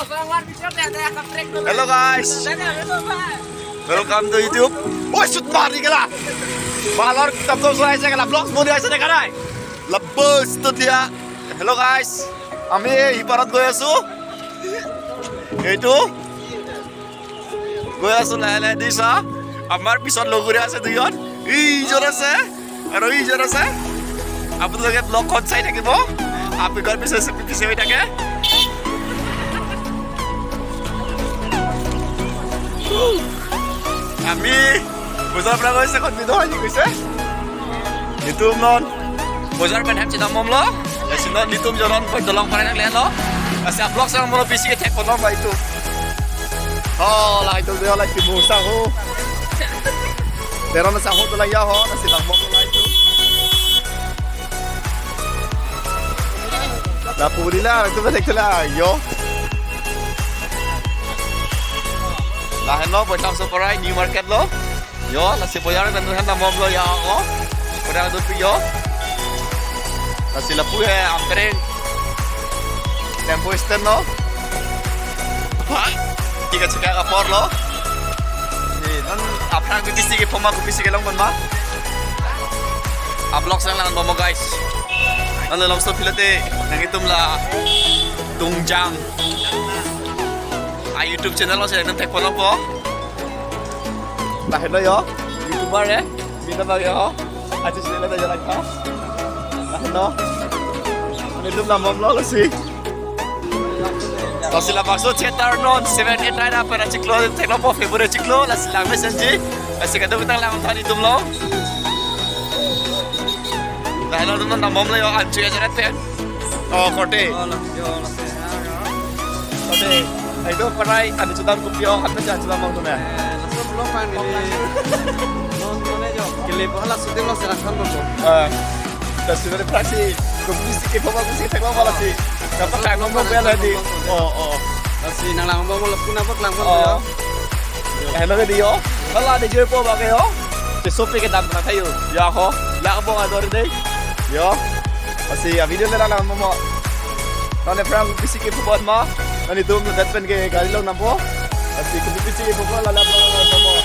Hello guys. Welcome to YouTube. Oh, shoot mari ka lah. Balor tapos sulai saya lah. Vlog mode aise দেখা নাই. Labbas to dia. Hello guys. আমি হিপাৰত গৈ আছো। এইটো গৈ আছো লাহে দিছা। আমাৰ পিছত লগৰে আছে দুজন। ইজন আছে আৰু ইজন আছে। আপোনালোকে ব্লগখন চাই থাকিব। আপোনাৰ পিছে হৈ থাকে। আমি বজাৰ পৰা গৈছে কোন বিধ হৈ গৈছে নিতুম নন বজাৰ পৰা হেম চিনা মমলো এসিনো নিতুম জৰন কই দলং পাৰাই নাকলে লো আছে ব্লগ সং মলো পিছিকে ঠেক কোন বাইটো হ লাইটো দেও লাইটো মুসা হো তেরন সাহো তো লাইয়া ho nasi lang mom লাইটো la purila itu দেখলা yo Laheno buat langsung perai New Market lo, yo nasi boyar dan tuhan namom lo ya ako, udah tuh yo, nasi lepu ya ampering, tempo isten lo, hah, tiga cekak kapor lo, nih non apa yang kupisi ke poma kupisi ke long mana, ablok sang langan momo guys, non langsung pilate, nang itum lah, tungjang. YouTube channel lo saya nanti follow po. Lahir lo yo, YouTuber ya, minta bagi yo. Aja sih lihat aja lagi. Lahir lo, itu nama lo sih. Kalau sila maksud cetar non 789 apa nak ciklo, tekno po favorite ciklo, lah sila message, kasih kado kita lang tadi itu lo. Lahir lo tu nama lo yo, ancu aja nanti. Oh kote. Kote. Itu perai ada jutaan kopiah kata jangan jutaan mau tuh ya. Langsung belum main ini. Nonton aja. Kilip lah syuting lo serahkan dulu. Dan sudah praksi kompetisi ke kompetisi teknologi malah sih. Dapat kayak ngomong bela di. Oh. Masih nang ngomong lo pun apa lang pun yo. Hello ke dia. Kalau ada jual po bagai yo. Sesuatu kita dapat tahu. Ya ho. Lah apa ada deh. Yo. Masih video lah lang mau. Nanti perang kompetisi ke buat mah. Nanti tuh datang ke kali lo nampo, asli kompetisi ke pokok lalap lo.